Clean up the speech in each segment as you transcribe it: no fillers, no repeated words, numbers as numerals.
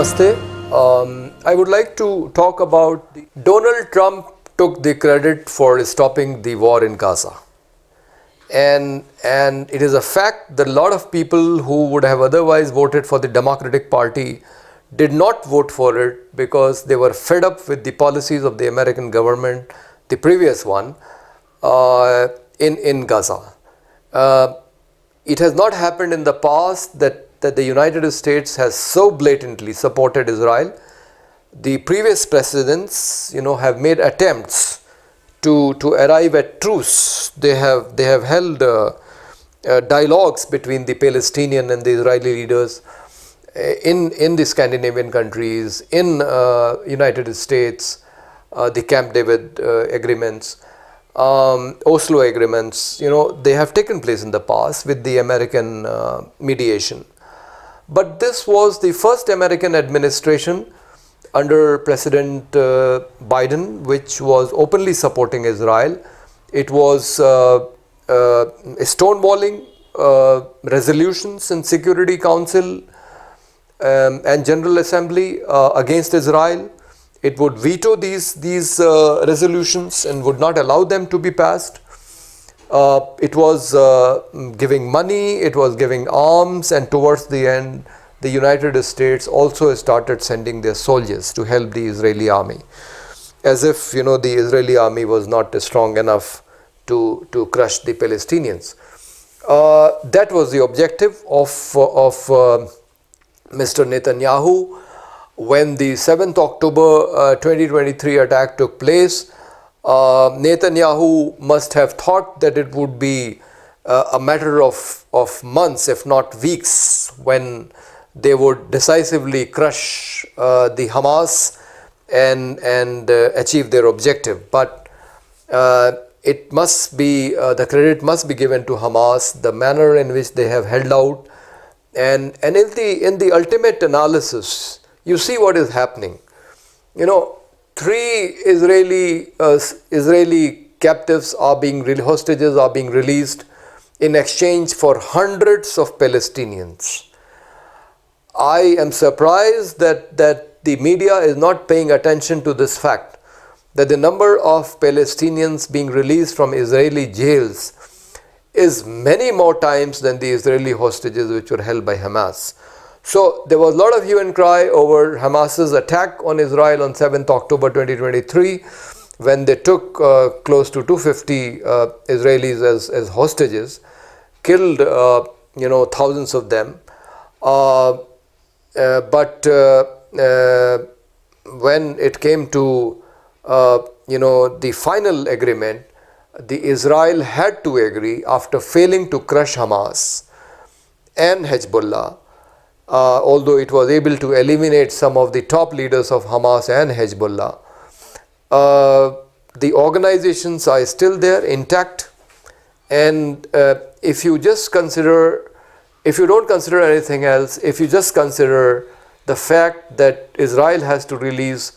Namaste. I would like to talk about Donald Trump took the credit for stopping the war in Gaza. And it is a fact that a lot of people who would have otherwise voted for the Democratic Party did not vote for it because they were fed up with the policies of the American government, the previous one, in Gaza. It has not happened in the past that the United States has so blatantly supported Israel. The previous presidents, have made attempts to arrive at truce. They have held dialogues between the Palestinian and the Israeli leaders in the Scandinavian countries, in United States, the Camp David agreements, Oslo agreements. They have taken place in the past with the American mediation. But this was the first American administration under President Biden which was openly supporting Israel. It was stonewalling resolutions in Security Council and General Assembly against Israel. It would veto these resolutions and would not allow them to be passed. It was giving money, it was giving arms, and towards the end, the United States also started sending their soldiers to help the Israeli army, as if the Israeli army was not strong enough to crush the Palestinians. That was the objective of Mr. Netanyahu. When the 7th October 2023 attack took place, Netanyahu must have thought that it would be a matter of months, if not weeks, when they would decisively crush the Hamas and achieve their objective. But it must be the credit must be given to Hamas, the manner in which they have held out, and in the ultimate analysis, you see what is happening. 3 Israeli captives hostages are being released in exchange for hundreds of Palestinians. I am surprised that the media is not paying attention to this fact, that the number of Palestinians being released from Israeli jails is many more times than the Israeli hostages which were held by Hamas. So there was a lot of hue and cry over Hamas's attack on Israel on 7th October 2023 when they took close to 250 Israelis as hostages, killed thousands of them. But when it came to the final agreement, the Israel had to agree after failing to crush Hamas and Hezbollah. Although it was able to eliminate some of the top leaders of Hamas and Hezbollah, the organizations are still there intact. And if you don't consider anything else, if you just consider the fact that Israel has to release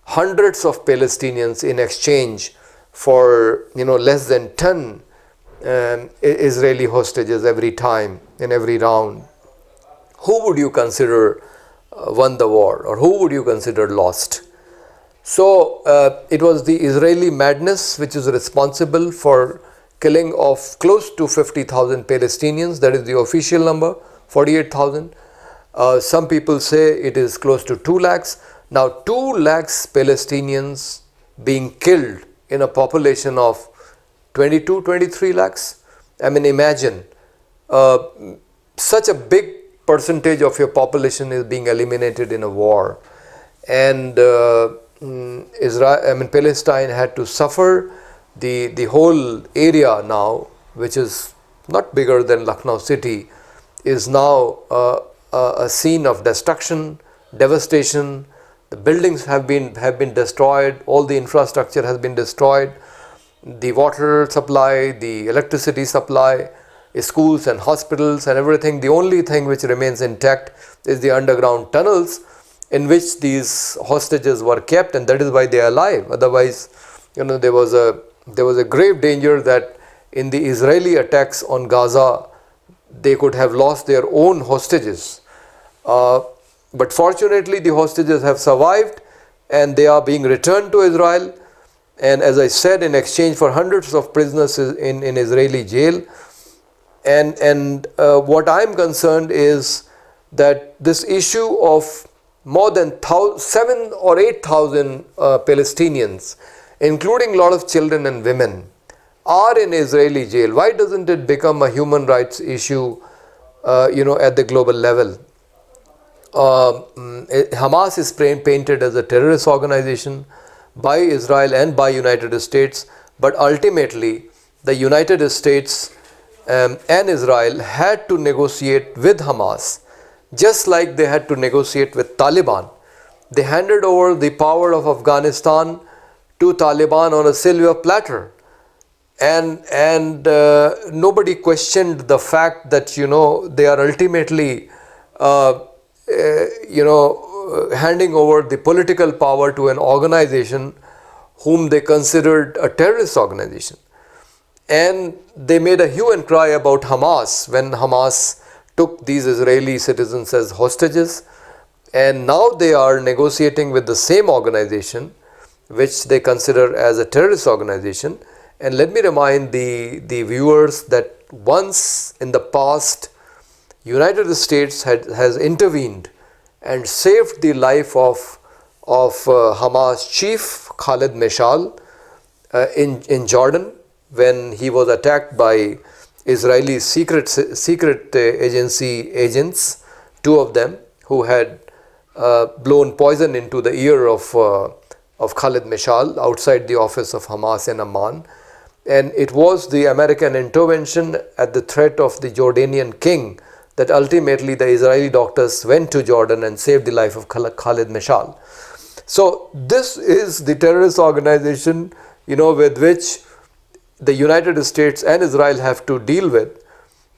hundreds of Palestinians in exchange for less than 10 Israeli hostages every time in every round, who would you consider won the war, or who would you consider lost? So it was the Israeli madness which is responsible for killing of close to 50,000 Palestinians. That is the official number, 48,000. Some people say it is close to 2 lakhs. Now 2 lakhs Palestinians being killed in a population of 22, 23 lakhs. I mean, imagine such a big percentage of your population is being eliminated in a war, and Palestine had to suffer. The whole area now, which is not bigger than Lucknow city, is now a scene of destruction, devastation. The buildings have been destroyed. All the infrastructure has been destroyed. The water supply, the electricity supply, schools and hospitals and everything. The only thing which remains intact is the underground tunnels in which these hostages were kept, and that is why they are alive. Otherwise, there was a grave danger that in the Israeli attacks on Gaza, they could have lost their own hostages. But fortunately, the hostages have survived and they are being returned to Israel. And as I said, in exchange for hundreds of prisoners in Israeli jail. And what I'm concerned is that this issue of more than 7 or 8,000 Palestinians, including a lot of children and women, are in Israeli jail. Why doesn't it become a human rights issue, at the global level? Hamas is painted as a terrorist organization by Israel and by United States, but ultimately the United States and Israel had to negotiate with Hamas, just like they had to negotiate with Taliban. They handed over the power of Afghanistan to Taliban on a silver platter, and nobody questioned the fact that they are ultimately handing over the political power to an organization whom they considered a terrorist organization. And they made a hue and cry about Hamas when Hamas took these Israeli citizens as hostages, and now they are negotiating with the same organization which they consider as a terrorist organization. And let me remind the viewers that once in the past, United States has intervened and saved the life of Hamas chief Khalid Mashal in Jordan when he was attacked by Israeli secret agency agents, two of them, who had blown poison into the ear of Khalid Mashal outside the office of Hamas in Amman. And it was the American intervention at the threat of the Jordanian king that ultimately the Israeli doctors went to Jordan and saved the life of Khalid Mashal. So this is the terrorist organization, with which the United States and Israel have to deal with,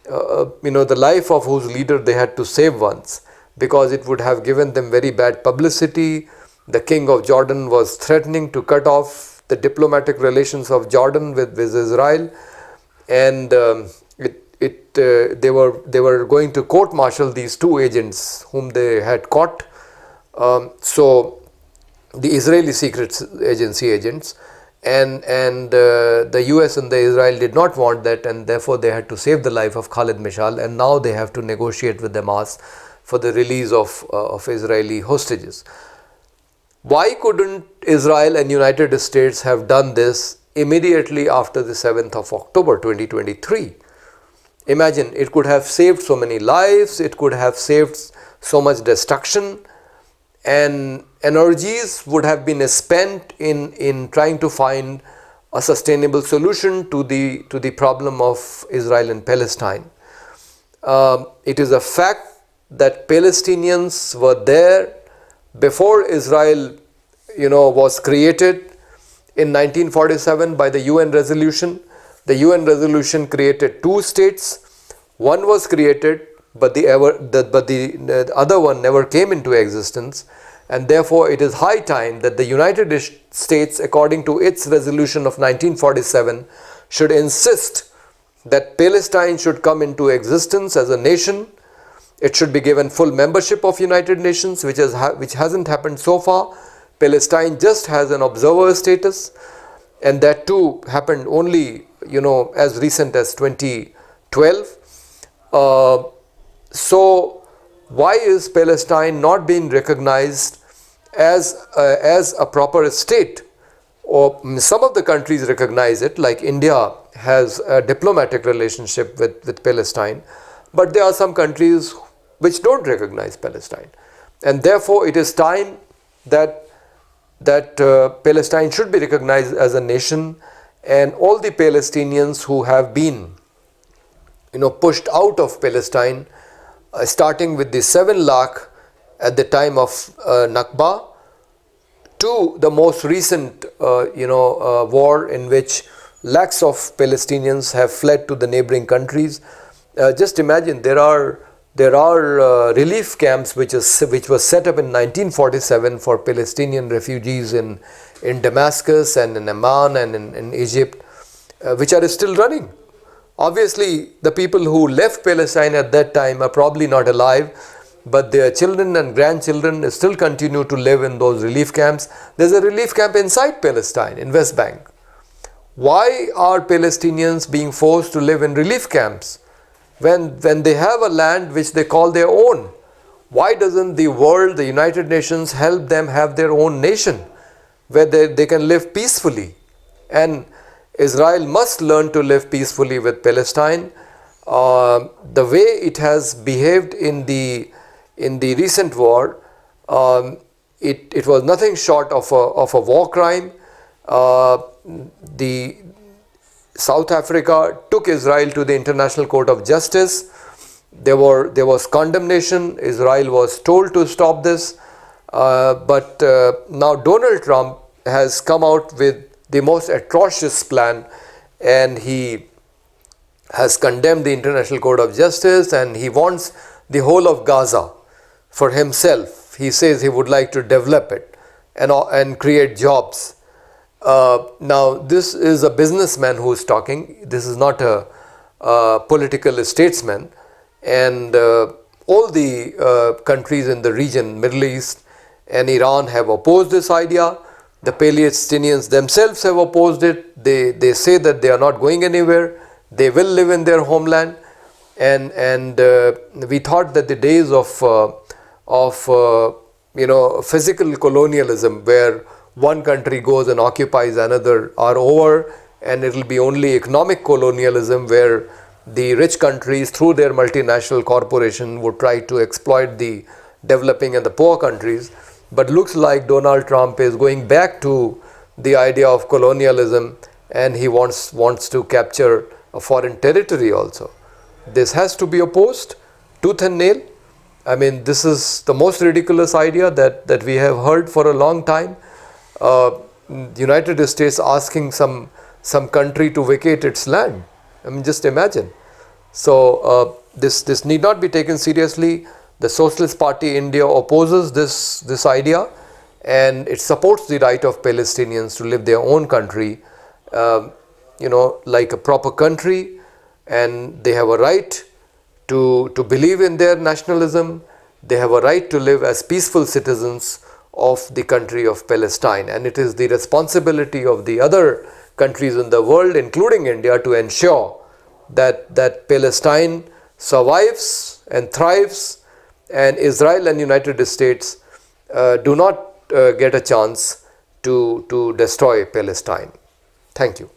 the life of whose leader they had to save once, because it would have given them very bad publicity. The king of Jordan was threatening to cut off the diplomatic relations of Jordan with Israel, and they were going to court-martial these two agents whom they had caught. So the Israeli secret agency agents, and the US and the Israel did not want that, and therefore they had to save the life of Khalid Mashal, and now they have to negotiate with Hamas for the release of Israeli hostages. Why couldn't Israel and United States have done this immediately after the 7th of October 2023? Imagine, it could have saved so many lives, it could have saved so much destruction, and energies would have been spent in trying to find a sustainable solution to the problem of Israel and Palestine. It is a fact that Palestinians were there before Israel, was created in 1947 by the UN resolution. The UN resolution created two states. One was created, but the other one never came into existence. And therefore, it is high time that the United States, according to its resolution of 1947, should insist that Palestine should come into existence as a nation. It should be given full membership of United Nations, which hasn't happened so far. Palestine just has an observer status, and that too happened only, as recent as 2012. So why is Palestine not being recognized as a proper state? Or some of the countries recognize it, like India has a diplomatic relationship with Palestine, but there are some countries which don't recognize Palestine, and therefore it is time that Palestine should be recognized as a nation, and all the Palestinians who have been pushed out of Palestine, starting with the 7 lakh at the time of Nakba, to the most recent war in which lakhs of Palestinians have fled to the neighboring countries. Just imagine, there are relief camps which were set up in 1947 for Palestinian refugees in Damascus and in Amman and in Egypt, which are still running. Obviously, the people who left Palestine at that time are probably not alive, but their children and grandchildren still continue to live in those relief camps. There's a relief camp inside Palestine, in West Bank. Why are Palestinians being forced to live in relief camps when they have a land which they call their own? Why doesn't the world, the United Nations, help them have their own nation where they can live peacefully? And Israel must learn to live peacefully with Palestine. The way it has behaved in the recent war, it was nothing short of a war crime. The South Africa took Israel to the International Court of Justice. There was condemnation. Israel was told to stop this. But now Donald Trump has come out with the most atrocious plan, and he has condemned the International Court of Justice, and he wants the whole of Gaza for himself. He says he would like to develop it and create jobs. Now, this is a businessman who is talking. This is not a political statesman. And all the countries in the region, Middle East and Iran, have opposed this idea. The Palestinians themselves have opposed it. They say that they are not going anywhere. They will live in their homeland. And we thought that the days of physical colonialism, where one country goes and occupies another, are over, and it will be only economic colonialism, where the rich countries through their multinational corporation would try to exploit the developing and the poor countries. But looks like Donald Trump is going back to the idea of colonialism, and he wants to capture a foreign territory also. This has to be opposed tooth and nail. I mean, this is the most ridiculous idea that we have heard for a long time. The United States asking some country to vacate its land. I mean, just imagine. So this need not be taken seriously. The Socialist Party India opposes this idea, and it supports the right of Palestinians to live their own country, like a proper country, and they have a right to believe in their nationalism. They have a right to live as peaceful citizens of the country of Palestine, and it is the responsibility of the other countries in the world, including India, to ensure that Palestine survives and thrives, and Israel and United States do not get a chance to destroy Palestine. Thank you.